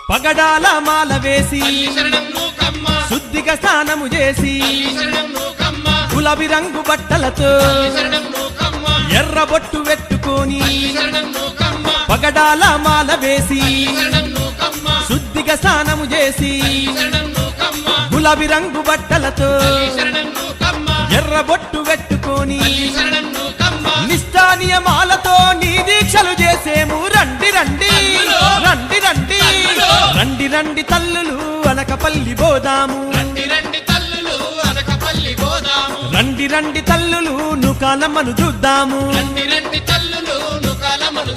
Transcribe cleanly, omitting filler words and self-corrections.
పగడాల మాల వేసి శుద్ధిగా స్నానము చేసి గులాబీ రంగు బట్టలతో ఎర్ర బొట్టు పెట్టుకొని పగడాల మాల వేసి శుద్ధిగా స్నానము చేసి గులాబీ రంగు బట్టలతో ఎర్ర బొట్టు పెట్టుకొని నిష్ఠా నియమాలతో నీ దీక్షలు చేసేము రండి రండి రండి రండి రండి రండి తల్లులు అనకపల్లి పోదాము రండి రండి తల్లులు నుకాలమ్మను చూద్దాము రండి రండి తల్లులు నుకాలమ్మను